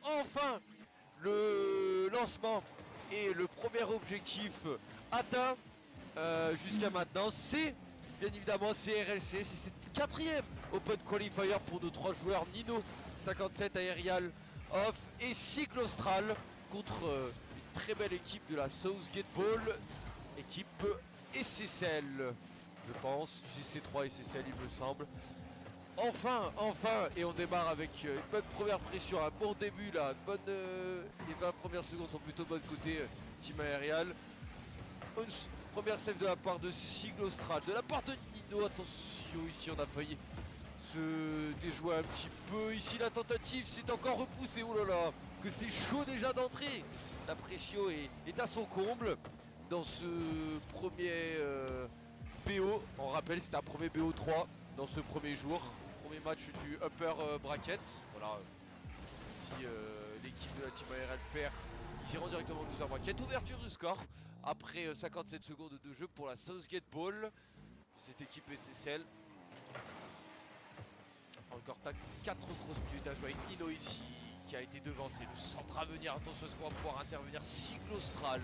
enfin, le lancement et le premier objectif atteint jusqu'à maintenant. C'est bien évidemment RLC, c'est cette quatrième Open Qualifier pour nos trois joueurs Nino 57, Aerial, Off et Cyclostral contre une très belle équipe de la Southgate Ball, équipe SSL, je pense, GC3 SSL il me semble. Enfin, et on démarre avec une bonne première pression, un bon début là, les 20 premières secondes sont plutôt bonnes côté Team Aerial. Une première save de la part de Cyclostral, de la part de Nino, attention ici on a failli se déjouer un petit peu, ici la tentative c'est encore repoussé, oh là là, que c'est chaud déjà d'entrée, la pression est à son comble dans ce premier BO, on rappelle c'était un premier BO 3 dans ce premier jour, premier match du upper bracket, voilà, si l'équipe de la Team ARL perd, ils iront directement au loser bracket, ouverture du score, après 57 secondes de jeu pour la Southgate Ball, cette équipe SSL. Encore 4 grosses minutes à jouer avec Nino ici, qui a été devancé, le centre à venir, attention est-ce qu'on va pouvoir intervenir, Cyclostral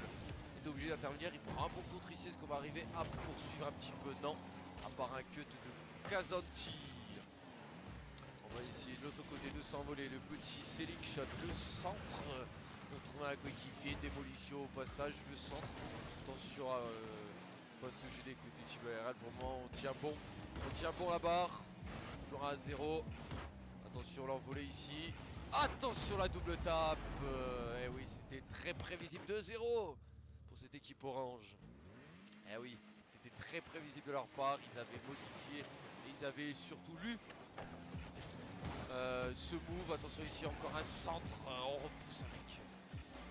est obligé d'intervenir, il prend un bon contre ici, est-ce qu'on va arriver à poursuivre un petit peu, non, à part un cut de Kazanti. On va essayer de l'autre côté de s'envoler, le petit selling shot, le centre, contre un coéquipier, démolition au passage, le centre, attention à pas se gêner côté Team ARL, pour le moment on tient bon la barre. Toujours à 0. Attention l'envolée ici. Attention la double tape. Eh oui, c'était très prévisible. 2-0 pour cette équipe orange. Eh oui, c'était très prévisible de leur part. Ils avaient modifié et ils avaient surtout lu ce move. Attention ici, encore un centre. On repousse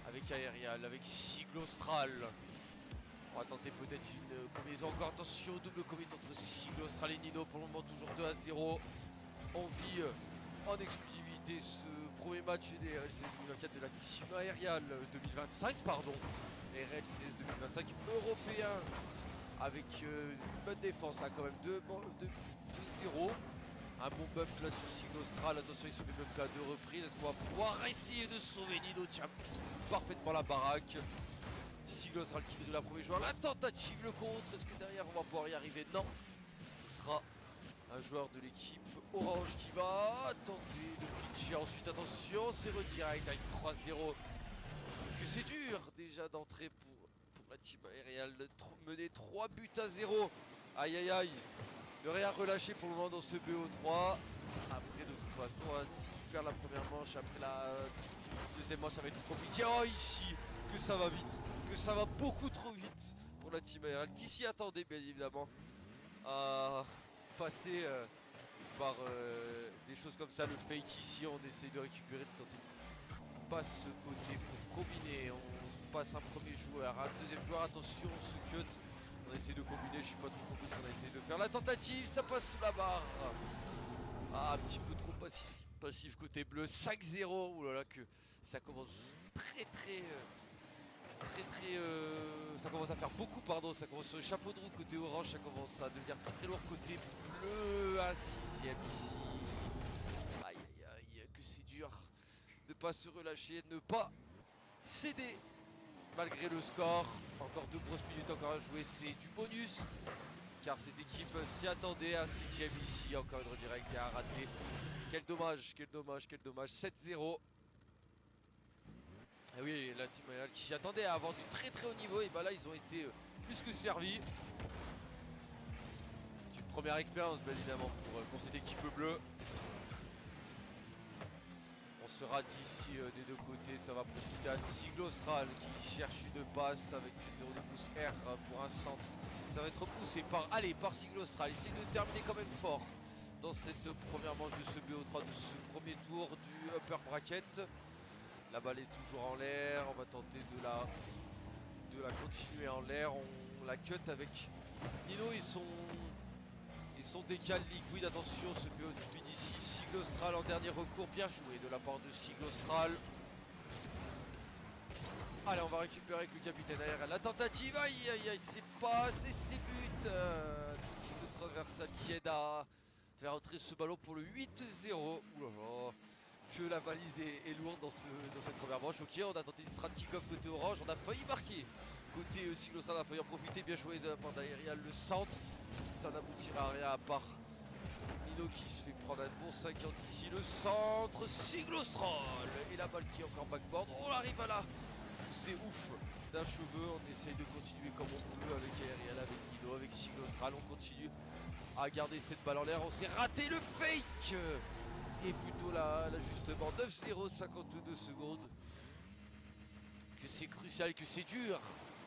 avec Aerial, avec Cyclostral. On va tenter peut-être une combinaison. Encore attention, double combinaison entre Cyclostral et Nino. Pour le moment, toujours 2-0. On vit en exclusivité ce premier match des RLCS 2024 de la Team Aerial 2025, pardon. RLCS 2025 européen. Avec une bonne défense là quand même. 2-0. Un bon bump là sur Cyclostral. Attention, il se met même qu'à 2 reprises. Est-ce qu'on va pouvoir essayer de sauver Nino? Tiens, parfaitement la baraque. Cyclostral qui dribble la première joueur, la tentative, le contre, est-ce que derrière on va pouvoir y arriver? Non, ce sera un joueur de l'équipe orange qui va tenter de pitcher, ensuite attention, c'est redirect avec 3-0, que c'est dur déjà d'entrer pour la team aériale, mener 3 buts à 0, aïe aïe aïe, ne rien relâcher pour le moment dans ce BO3, après de toute façon, hein, s'il perd la première manche, après la deuxième manche ça va être compliqué, oh ici, que ça va vite, que ça va beaucoup trop vite pour la team aériale qui s'y attendait bien évidemment à passer par des choses comme ça. Le fake ici, on essaye de récupérer, de tenter une passe côté pour combiner. On passe un premier joueur, un deuxième joueur, attention, ce cut. On essaie de combiner, je sais pas trop compris ce qu'on a essayé de faire. La tentative, ça passe sous la barre. Ah, un petit peu trop passif côté bleu. 5-0, oulala, que ça commence très ça commence à faire beaucoup, pardon, ça commence sur le chapeau de roue côté orange, ça commence à devenir très lourd côté bleu, à 6ème ici. Aïe aïe aïe, que c'est dur de ne pas se relâcher, de ne pas céder malgré le score. Encore 2 grosses minutes encore à jouer, c'est du bonus car cette équipe s'y attendait. À 7ème ici, encore une redirect et à rater. Quel dommage, 7-0. Et oui, la team Aerial qui s'y attendait à avoir du très haut niveau, et bah là ils ont été plus que servis. C'est une première expérience bien évidemment pour cette équipe bleue. On sera d'ici des deux côtés, ça va profiter à Cyclostral qui cherche une passe avec 0 de pouce R pour un centre. Ça va être repoussé par Cyclostral, essaye de terminer quand même fort dans cette première manche de ce BO3, de ce premier tour du upper bracket. La balle est toujours en l'air, on va tenter de la continuer en l'air, on la cut avec Nino et son décal liquide, attention, se fait au speed ici, Cyclostral en dernier recours, bien joué de la part de Cyclostral. Allez, on va récupérer avec le capitaine aérien, la tentative, aïe aïe aïe, c'est pas assez ses buts, petite traversale qui aide à faire entrer ce ballon pour le 8-0, oulala. que la valise est lourde dans cette première manche. Ok, on a tenté une strat kick-off côté orange, on a failli marquer. Côté Cyclostral, on a failli en profiter, bien joué de la part d'Aerial, le centre. Ça n'aboutira à rien à part Nino qui se fait prendre un bon 50 ici. Le centre, Cyclostral. Et la balle qui est encore backboard. On arrive à la poussée ouf d'un cheveu. On essaye de continuer comme on peut avec Aerial, avec Nino, avec Cyclostral. On continue à garder cette balle en l'air. On s'est raté le fake. Et plutôt l'ajustement 9-0, 52 secondes. Que c'est crucial, que c'est dur.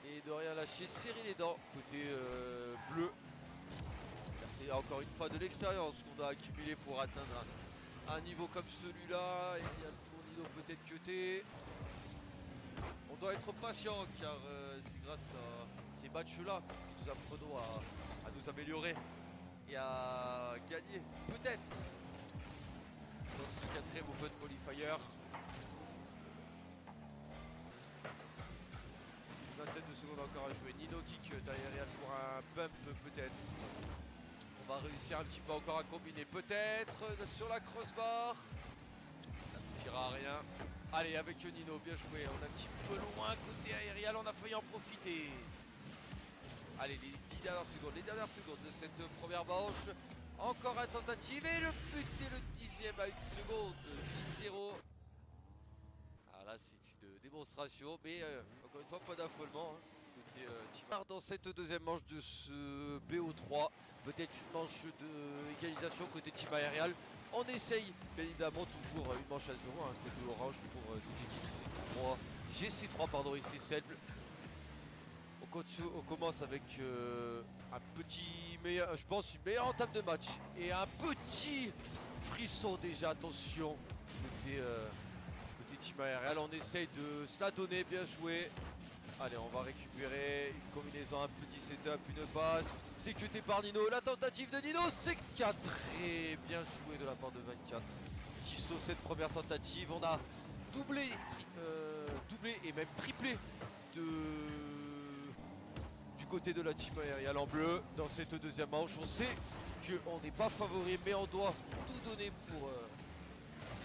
Et de rien lâcher, serrer les dents. Côté bleu. C'est encore une fois de l'expérience qu'on doit accumuler pour atteindre un niveau comme celui-là. Et il y a le tournino peut-être cuté. On doit être patient car c'est grâce à ces matchs-là que nous apprenons à nous améliorer et à gagner peut-être dans ce quatrième Open Qualifier. Une vingtaine de secondes encore à jouer. Nino kick derrière pour un bump peut-être. On va réussir un petit peu encore à combiner peut-être sur la crossbar. Ça ne tirera à rien. Allez, avec Nino, bien joué. On est un petit peu loin côté aérial, on a failli en profiter. Allez, les dernières secondes de cette première manche. Encore une tentative et le but est le 10e à 1 seconde. 10-0. Alors là, c'est une démonstration, mais encore une fois, pas d'affolement. Côté Timar dans cette deuxième manche de ce BO3. Peut-être une manche d'égalisation côté Team Aerial. On essaye, bien évidemment, toujours une manche à 0, côté orange pour cette équipe GC3 pardon, et C7. On commence avec un petit meilleur, je pense, une meilleure entame de match et un petit frisson déjà. Attention, côté Team Aerial, on essaye de se la donner, bien joué. Allez, on va récupérer une combinaison, un petit setup, une passe. C'est cuté par Nino. La tentative de Nino, c'est cadré. Bien joué de la part de 24 qui sauve cette première tentative. On a doublé et même triplé du côté de la team aériale en bleu. Dans cette deuxième manche, on sait qu'on n'est pas favori, mais on doit tout donner pour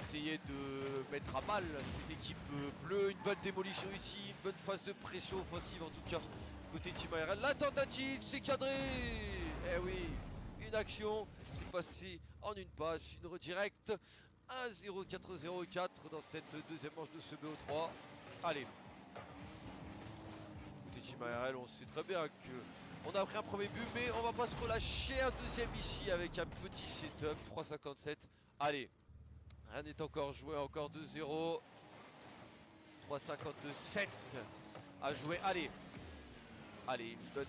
essayer de mettre à mal cette équipe bleue. Une bonne démolition ici, une bonne phase de pression offensive en tout cas côté Team Aerial. La tentative, c'est cadré. Eh oui, une action, c'est passé en une passe, une redirecte. 1-0-4-0-4 dans cette deuxième manche de ce BO3. Allez, côté Team Aerial, on sait très bien que on a pris un premier but, mais on va pas se relâcher. Un deuxième ici avec un petit setup, 3,57. Allez, rien n'est encore joué, encore 2-0. 3,57 à jouer. Allez, une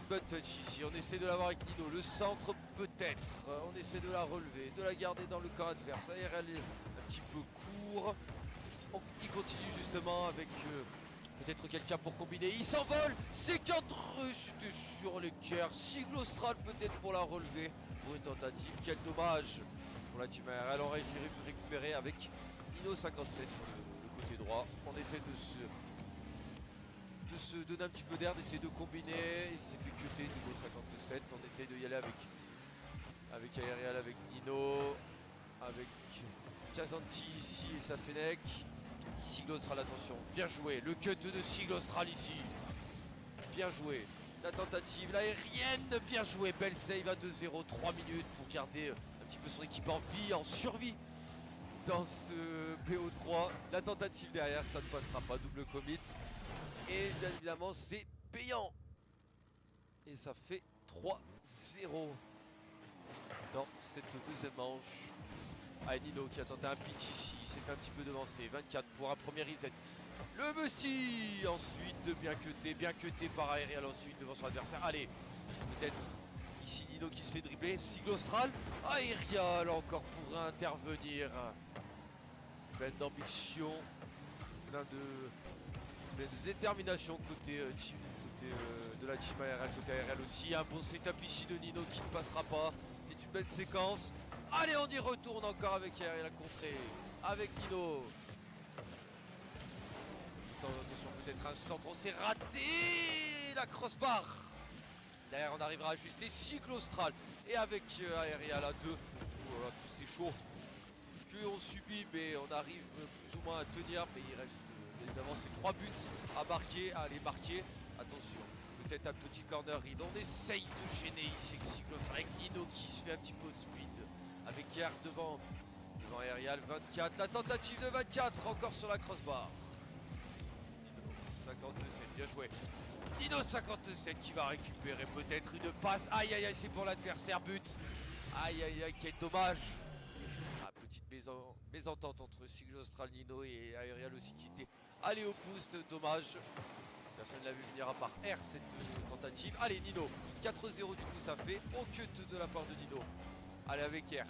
bonne touch ici. On essaie de l'avoir avec Nino. Le centre peut-être. On essaie de la relever, de la garder dans le camp adverse. ARL est un petit peu court. Il continue justement avec peut-être quelqu'un pour combiner. Il s'envole. C'est cadré. C'était sur les cœurs. Cyclostral peut-être pour la relever. Pour une tentative. Quel dommage pour la team ARL. On aurait pu récupérer avec Nino 57 sur le côté droit. On essaie de se donner un petit peu d'air, d'essayer de combiner. Il s'est fait cuter Nino 57. On essaye de y aller avec Aerial, avec Nino, avec Kazanti ici et sa Fennec. Cyclostral, attention, bien joué. Le cut de Cyclostral ici. Bien joué. La tentative, l'aérienne, bien joué. Belle save à 2-0, 3 minutes pour garder un petit peu son équipe en vie, en survie dans ce BO3. La tentative derrière, ça ne passera pas, double commit. Et bien évidemment, c'est payant. Et ça fait 3-0 dans cette deuxième manche. Ah, Nino qui a tenté un pitch ici, il s'est fait un petit peu devancer. 24 pour un premier reset. Le Musty, ensuite bien cuté par Aerial ensuite devant son adversaire. Allez, peut-être ici Nino qui se fait dribbler. Cyclostral, Aerial encore pour intervenir. Plein d'ambition, plein de détermination côté de la team ARL, côté ARL aussi. Un bon setup ici de Nino qui ne passera pas. C'est une belle séquence. Allez, on y retourne encore avec ARL à contrer. Avec Nino. Attention, peut-être un centre. On s'est raté. La crossbar. Derrière, on arrivera à ajuster Cyclostral. Et avec Aerial à 2. Voilà, c'est chaud. qu'on subit, mais on arrive plus ou moins à tenir. Mais il reste évidemment ces 3 buts à marquer, à aller marquer. Attention, peut-être un petit corner read. On essaye de gêner ici avec Nino qui se fait un petit peu de speed. Avec Kier devant Aerial, 24. La tentative de 24, encore sur la crossbar. Nino, 57, bien joué. Nino 57 qui va récupérer peut-être une passe. Aïe aïe aïe, c'est pour l'adversaire, but. Aïe aïe aïe, quel dommage. Ah, petite mésentente entre Sigle Austral, Nino et Aerial aussi qui était allé au boost, dommage. Personne ne l'a vu venir à part R cette tentative. Allez Nino, 4-0 du coup ça fait. Au cut de la part de Nino. Allez avec R.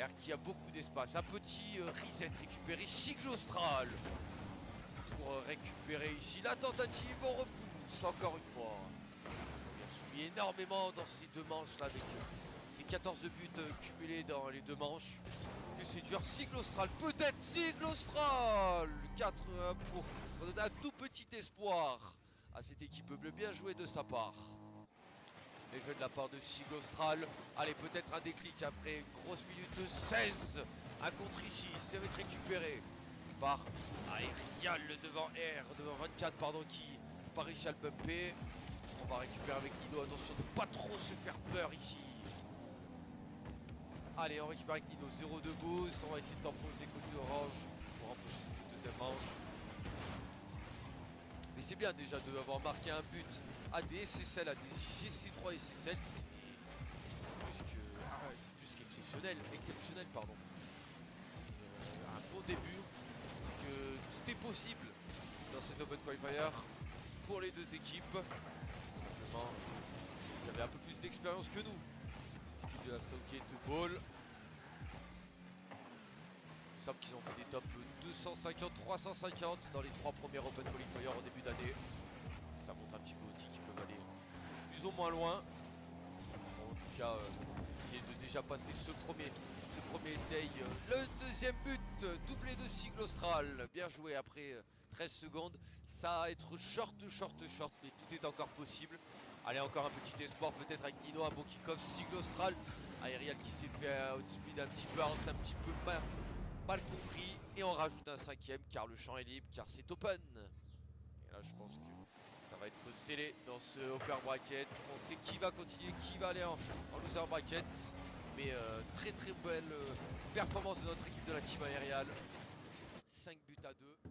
R qui a beaucoup d'espace. Un petit reset récupéré. Sigle Austral. Pour récupérer ici la tentative. On repousse encore une fois. On a subi énormément dans ces 2 manches là avec ces 14 buts cumulés dans les 2 manches. Que c'est dur. Sigle Austral, peut-être Sigle Austral 4-1 pour donner un tout petit espoir à cette équipe bleue. Bien joué de sa part. Les jeux de la part de Sigle Austral. Allez, peut-être un déclic après une grosse minute de 16. Un contre ici, ça va être récupéré par Aerial devant R, devant 24 pardon, qui n'a pas réussi à le bumper. On va récupérer avec Nino, attention de ne pas trop se faire peur ici. Allez, on récupère avec Nino, 0 de boost. On va essayer de temposer côté orange pour empocher cette deuxième manche. Mais c'est bien déjà d'avoir marqué un but à des SSL, à des GC3 SSL. C'est plus qu'exceptionnel. Exceptionnel, pardon. C'est un bon début. C'est que tout est possible dans cet Open Qualifier pour les 2 équipes. Simplement, il y avait un peu plus d'expérience que nous. De la Southgate Ball. Il semble qu'ils ont fait des tops 250, 350 dans les 3 premiers Open Qualifiers en début d'année. Ça montre un petit peu aussi qu'ils peuvent aller plus ou moins loin. En tout cas, essayer de déjà passer ce premier day. Le deuxième but, doublé de Sigle Austral. Bien joué après 13 secondes. Ça va être short, mais tout est encore possible. Allez, encore un petit espoir peut-être avec Nino, un bon kick-off. Sigle Austral, Aerial qui s'est fait outspeed un petit peu, c'est un petit peu mal compris. Et on rajoute un 5ème car le champ est libre, car c'est open. Et là je pense que ça va être scellé dans ce upper bracket. On sait qui va continuer, qui va aller en loser bracket. Mais très belle performance de notre équipe de la team Aerial. 5 buts à 2.